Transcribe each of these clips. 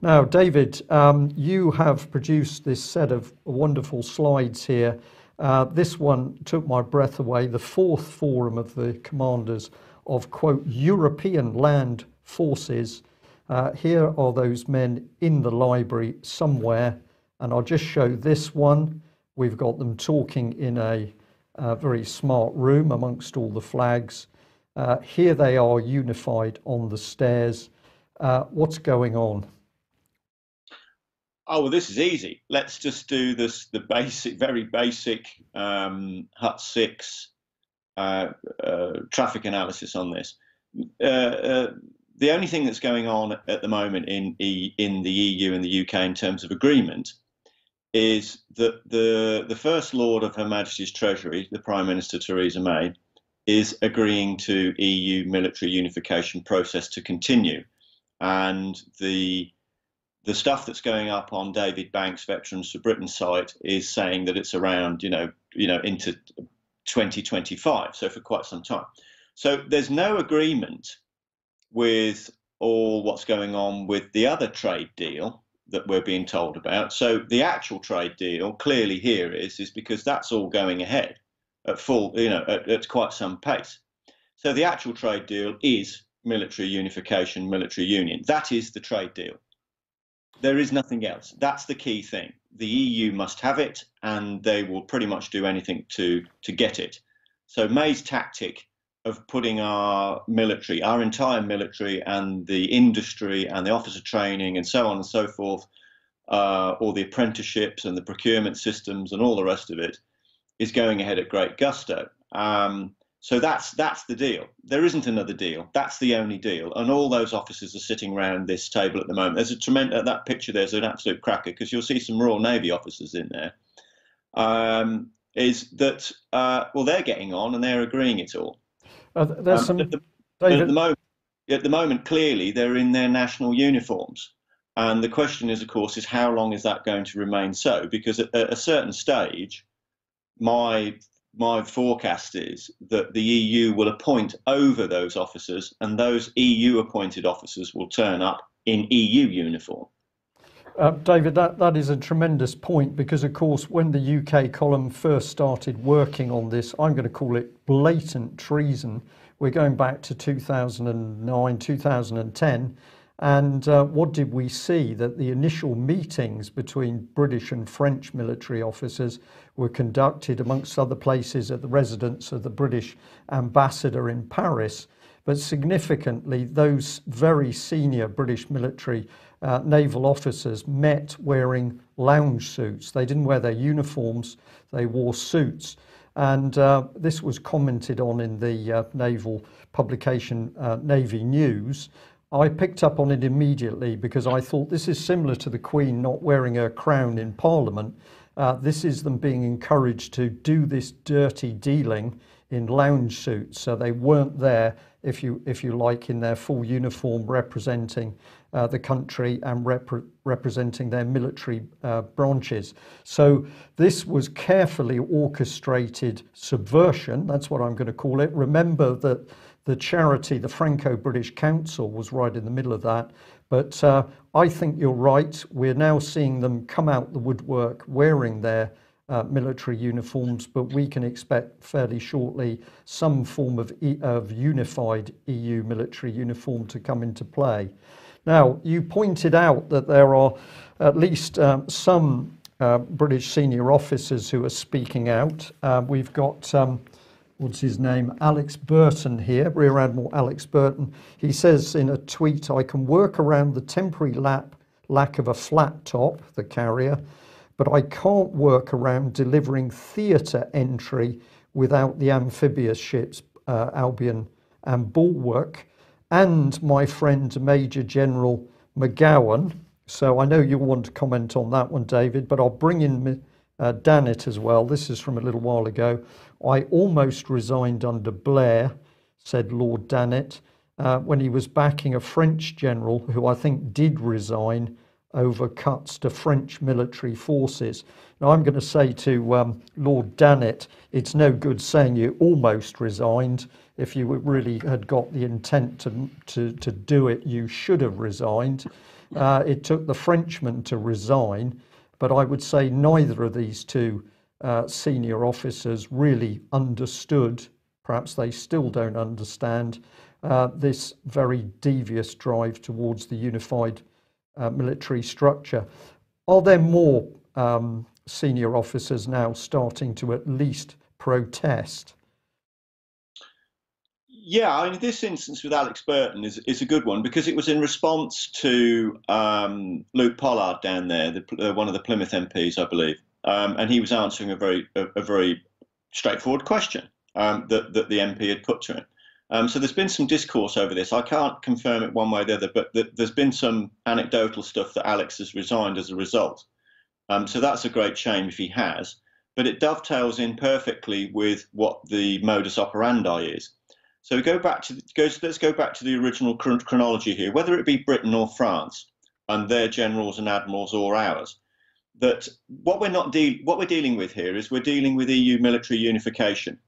Now, David, you have produced this set of wonderful slides here. This one took my breath away. The fourth forum of the commanders of, quote, European land forces. Here are those men in the library somewhere, and I'll just show this one. We've got them talking in a very smart room amongst all the flags. Here they are unified on the stairs. What's going on? Oh, well, this is easy. Let's just do this, the basic, very basic HUT 6 traffic analysis on this. The only thing that's going on at the moment in the EU and the UK in terms of agreement is that the First Lord of Her Majesty's Treasury, the Prime Minister Theresa May, is agreeing to EU military unification process to continue. And the stuff that's going up on David Banks' Veterans for Britain site is saying that it's around, into 2025, so for quite some time. So there's no agreement with all what's going on with the other trade deal that we're being told about. So the actual trade deal clearly here is because that's all going ahead at full, at quite some pace. So the actual trade deal is military unification, military union. That is the trade deal. There is nothing else. That's the key thing. The EU must have it, and they will pretty much do anything to get it. So May's tactic of putting our military, our entire military and the industry and the officer training and so on and so forth, all the apprenticeships and the procurement systems and all the rest of it, is going ahead at great gusto. So that's the deal. There isn't another deal. That's the only deal. And all those officers are sitting around this table at the moment. There's a tremendous, that picture there's an absolute cracker, because you'll see some Royal Navy officers in there. Is that, well, they're getting on and they're agreeing it all. There's some, at David. the moment, clearly, they're in their national uniforms. And the question is, of course, is how long is that going to remain so? Because at a certain stage, my forecast is that the EU will appoint over those officers, and those EU appointed officers will turn up in EU uniform. David, that is a tremendous point, because, of course, when the UK column first started working on this, I'm going to call it blatant treason. We're going back to 2009, 2010. And what did we see? That the initial meetings between British and French military officers were conducted, amongst other places, at the residence of the British ambassador in Paris. But significantly, those very senior British military naval officers met wearing lounge suits. They didn't wear their uniforms, they wore suits. And this was commented on in the naval publication Navy News. I picked up on it immediately because I thought this is similar to the Queen not wearing her crown in Parliament. This is them being encouraged to do this dirty dealing in lounge suits. So they weren't there, if you like, in their full uniform, representing the country and representing their military branches. So this was carefully orchestrated subversion. That's what I'm going to call it. Remember that the charity, the Franco-British Council, was right in the middle of that. But I think you're right. We're now seeing them come out the woodwork wearing their military uniforms, but we can expect fairly shortly some form of unified EU military uniform to come into play. Now, you pointed out that there are at least some British senior officers who are speaking out. We've got what's his name, Alex Burton here, Rear Admiral Alex Burton. He says in a tweet, "I can work around the temporary lack of a flat top, the carrier, but I can't work around delivering theatre entry without the amphibious ships Albion and Bulwark, and my friend Major General McGowan." So I know you'll want to comment on that one, David, but I'll bring in Dannett as well. This is from a little while ago. "I almost resigned under Blair," said Lord Dannett, when he was backing a French general who I think did resign over cuts to French military forces. Now I'm going to say to Lord Dannett, it's no good saying you almost resigned. If you really had got the intent to do it, you should have resigned. It took the Frenchman to resign, but I would say neither of these two senior officers really understood, perhaps they still don't understand, this very devious drive towards the unified military structure. Are there more senior officers now starting to at least protest? Yeah, I mean, this instance with Alex Burton is a good one because it was in response to Luke Pollard down there, one of the Plymouth MPs, I believe, and he was answering a very straightforward question that the MP had put to him. So there's been some discourse over this. I can't confirm it one way or the other, but there's been some anecdotal stuff that Alex has resigned as a result. So that's a great shame if he has, but it dovetails in perfectly with what the modus operandi is. So let's go back to the original chronology here, whether it be Britain or France and their generals and admirals or ours. That what we're dealing with here is we're dealing with EU military unification.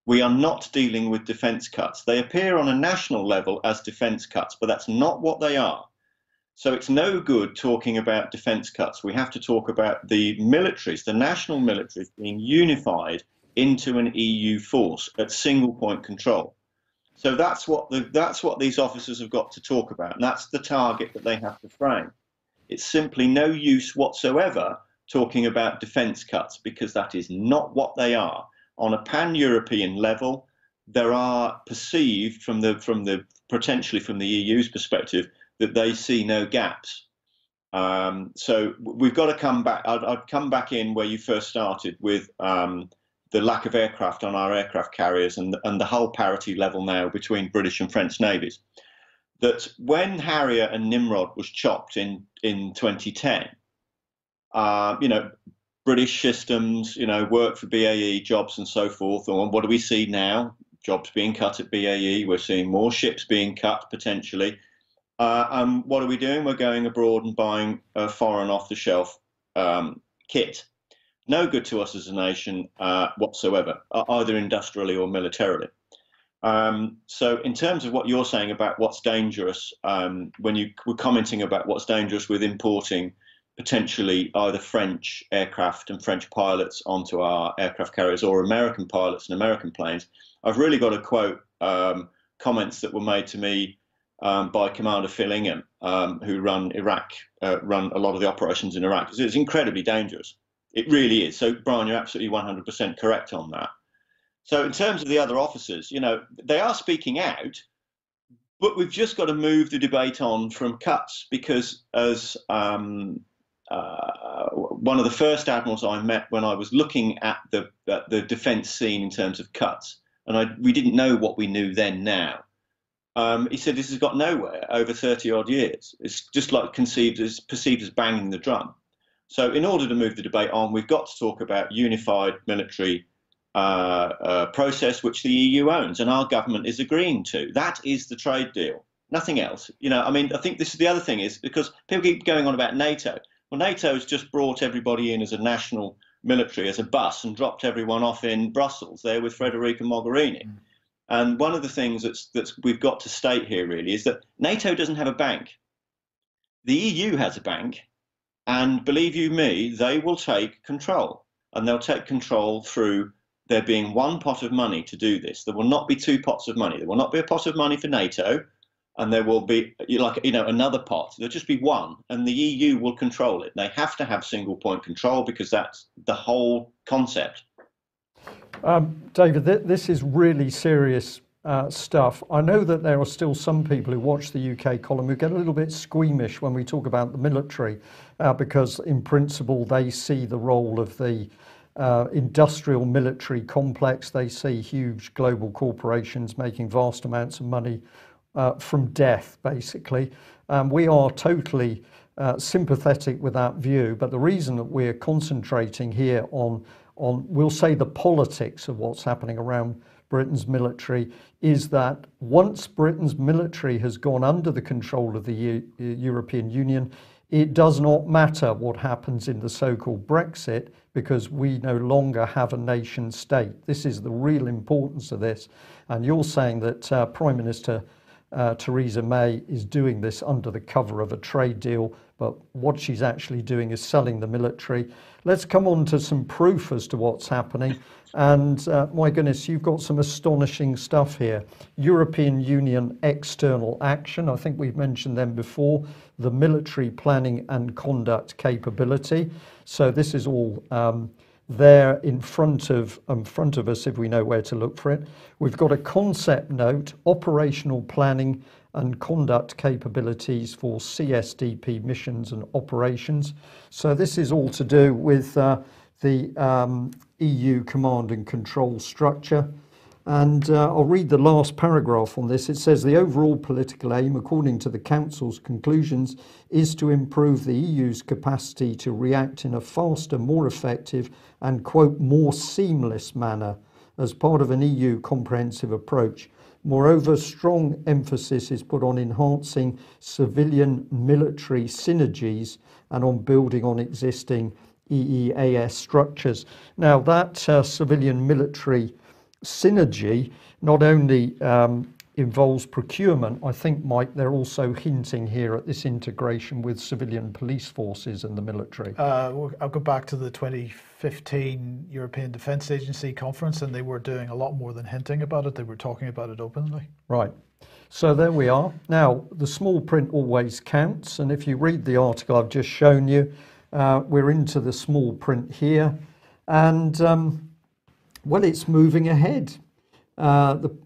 We are not dealing with defence cuts. They appear on a national level as defence cuts, but that's not what they are. So it's no good talking about defence cuts. We have to talk about the militaries, the national militaries being unified into an EU force at single point control. So that's what these officers have got to talk about, and that's the target that they have to frame. It's simply no use whatsoever talking about defence cuts because that is not what they are. On a pan-European level, there are perceived potentially from the EU's perspective that they see no gaps. So we've got to come back. I'd come back in where you first started with the lack of aircraft on our aircraft carriers and the hull parity level now between British and French navies. That when Harrier and Nimrod was chopped in 2010, British systems, work for BAE, jobs and so forth. And what do we see now? Jobs being cut at BAE. We're seeing more ships being cut potentially. And what are we doing? We're going abroad and buying foreign off-the-shelf kit. No good to us as a nation whatsoever, either industrially or militarily. So in terms of what you're saying about what's dangerous, when you were commenting about what's dangerous with importing potentially either French aircraft and French pilots onto our aircraft carriers or American pilots and American planes, I've really got to quote comments that were made to me by Commander Phil Ingham, who run a lot of the operations in Iraq. It's incredibly dangerous. It really is. So, Brian, you're absolutely 100% correct on that. So in terms of the other officers, they are speaking out, but we've just got to move the debate on from cuts because as one of the first admirals I met when I was looking at the defence scene in terms of cuts, and we didn't know what we knew then now, he said this has got nowhere over 30 odd years. It's just like perceived as banging the drum. So in order to move the debate on, we've got to talk about unified military process, which the EU owns and our government is agreeing to. That is the trade deal, nothing else. I think this is the other thing is because people keep going on about NATO. Well, NATO has just brought everybody in as a national military, as a bus, and dropped everyone off in Brussels there with Federica Mogherini. Mm. And one of the things that's we've got to state here really is that NATO doesn't have a bank. The EU has a bank. And believe you me, they will take control, and they'll take control through there being one pot of money to do this. There will not be two pots of money. There will not be a pot of money for NATO, and there will be another pot. There'll just be one, and the EU will control it. They have to have single point control because that's the whole concept. David, this is really serious stuff. I know that there are still some people who watch the UK column who get a little bit squeamish when we talk about the military because in principle they see the role of the industrial military complex. They see huge global corporations making vast amounts of money from death, basically. We are totally sympathetic with that view, but the reason that we're concentrating here on we'll say the politics of what's happening around Britain's military is that once Britain's military has gone under the control of the European Union, it does not matter what happens in the so-called Brexit because we no longer have a nation state. This is the real importance of this. And you're saying that Prime Minister Theresa May is doing this under the cover of a trade deal, but what she's actually doing is selling the military. Let's come on to some proof as to what's happening. And my goodness, you've got some astonishing stuff here. European Union external action, I think we've mentioned them before, the military planning and conduct capability. So this is all there in front of us if we know where to look for it. We've got a concept note, operational planning and conduct capabilities for CSDP missions and operations. So this is all to do with the EU command and control structure. And I'll read the last paragraph on this. It says the overall political aim, according to the Council's conclusions, is to improve the EU's capacity to react in a faster, more effective and, quote, more seamless manner as part of an EU comprehensive approach. Moreover, strong emphasis is put on enhancing civilian military synergies and on building on existing EEAS structures. Now that civilian military synergy not only involves procurement, I think, Mike, they're also hinting here at this integration with civilian police forces and the military. I'll go back to the 2015 European Defence Agency conference, and they were doing a lot more than hinting about it. They were talking about it openly. Right. So there we are. Now, the small print always counts. And if you read the article I've just shown you, we're into the small print here. And well, it's moving ahead.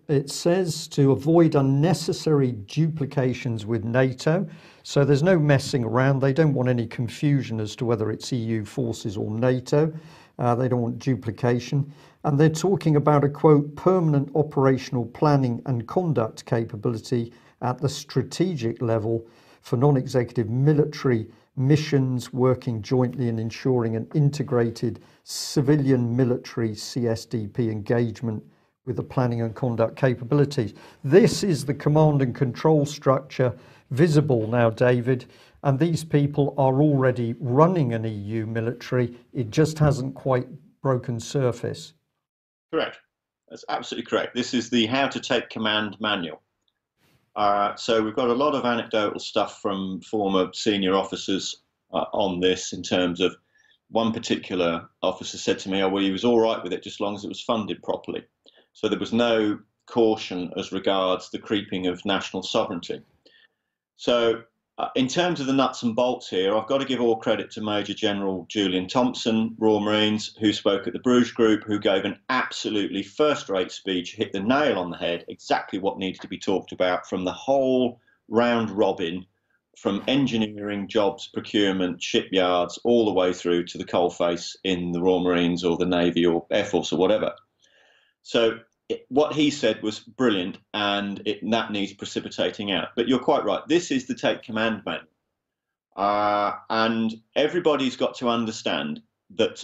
It says to avoid unnecessary duplications with NATO. So there's no messing around. They don't want any confusion as to whether it's EU forces or NATO. They don't want duplication. And they're talking about a, quote, permanent operational planning and conduct capability at the strategic level for non-executive military missions, working jointly and ensuring an integrated civilian military CSDP engagement with the planning and conduct capabilities. This is the command and control structure visible now, David, and these people are already running an EU military. It just hasn't quite broken surface. Correct. That's absolutely correct. This is the How to Take Command manual. So we've got a lot of anecdotal stuff from former senior officers on this, in terms of one particular officer said to me, oh, well, he was all right with it just as long as it was funded properly. So there was no caution as regards the creeping of national sovereignty. So in terms of the nuts and bolts here, I've got to give all credit to Major General Julian Thompson, Royal Marines, who spoke at the Bruges Group, who gave an absolutely first-rate speech, hit the nail on the head, exactly what needs to be talked about from the whole round robin, from engineering, jobs, procurement, shipyards, all the way through to the coalface in the Royal Marines or the Navy or Air Force or whatever. So what he said was brilliant, and that needs precipitating out. But you're quite right. This is the Take Command manual. And everybody's got to understand that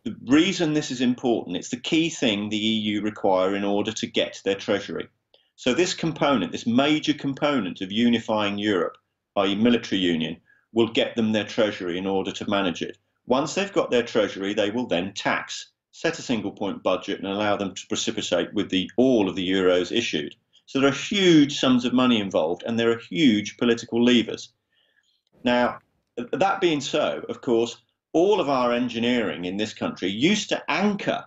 the reason this is important, it's the key thing the EU require in order to get their treasury. So this component, this major component of unifying Europe, i.e. military union, will get them their treasury in order to manage it. Once they've got their treasury, they will then tax, set a single point budget and allow them to precipitate with all of the euros issued. So there are huge sums of money involved, and there are huge political levers. Now, that being so, of course, all of our engineering in this country used to anchor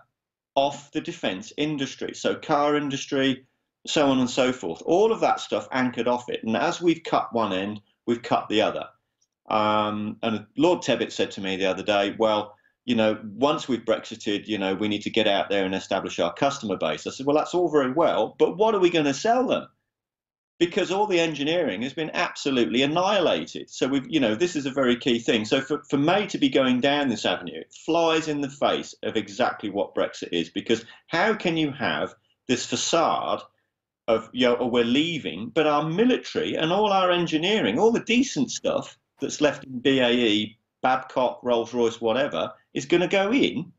off the defence industry. So car industry, so on and so forth. All of that stuff anchored off it. And as we've cut one end, we've cut the other. And Lord Tebbit said to me the other day, well, you know, once we've Brexited, you know, we need to get out there and establish our customer base. I said, well, that's all very well, but what are we going to sell them? Because all the engineering has been absolutely annihilated. So we've, you know, this is a very key thing. So for May to be going down this avenue, it flies in the face of exactly what Brexit is. Because how can you have this facade of, you know, oh, we're leaving, but our military and all our engineering, all the decent stuff that's left in BAE, Babcock, Rolls-Royce, whatever, is going to go in.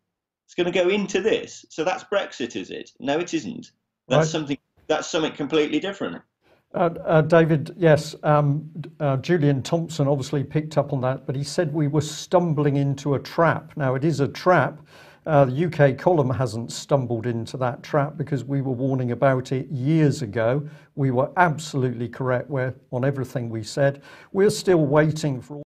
It's going to go into this. So that's Brexit, is it? No, it isn't. That's right. That's something completely different. David, yes, Julian Thompson obviously picked up on that, but he said we were stumbling into a trap. Now, it is a trap, The UK column hasn't stumbled into that trap because we were warning about it years ago. We were absolutely correct on everything we said. We're still waiting for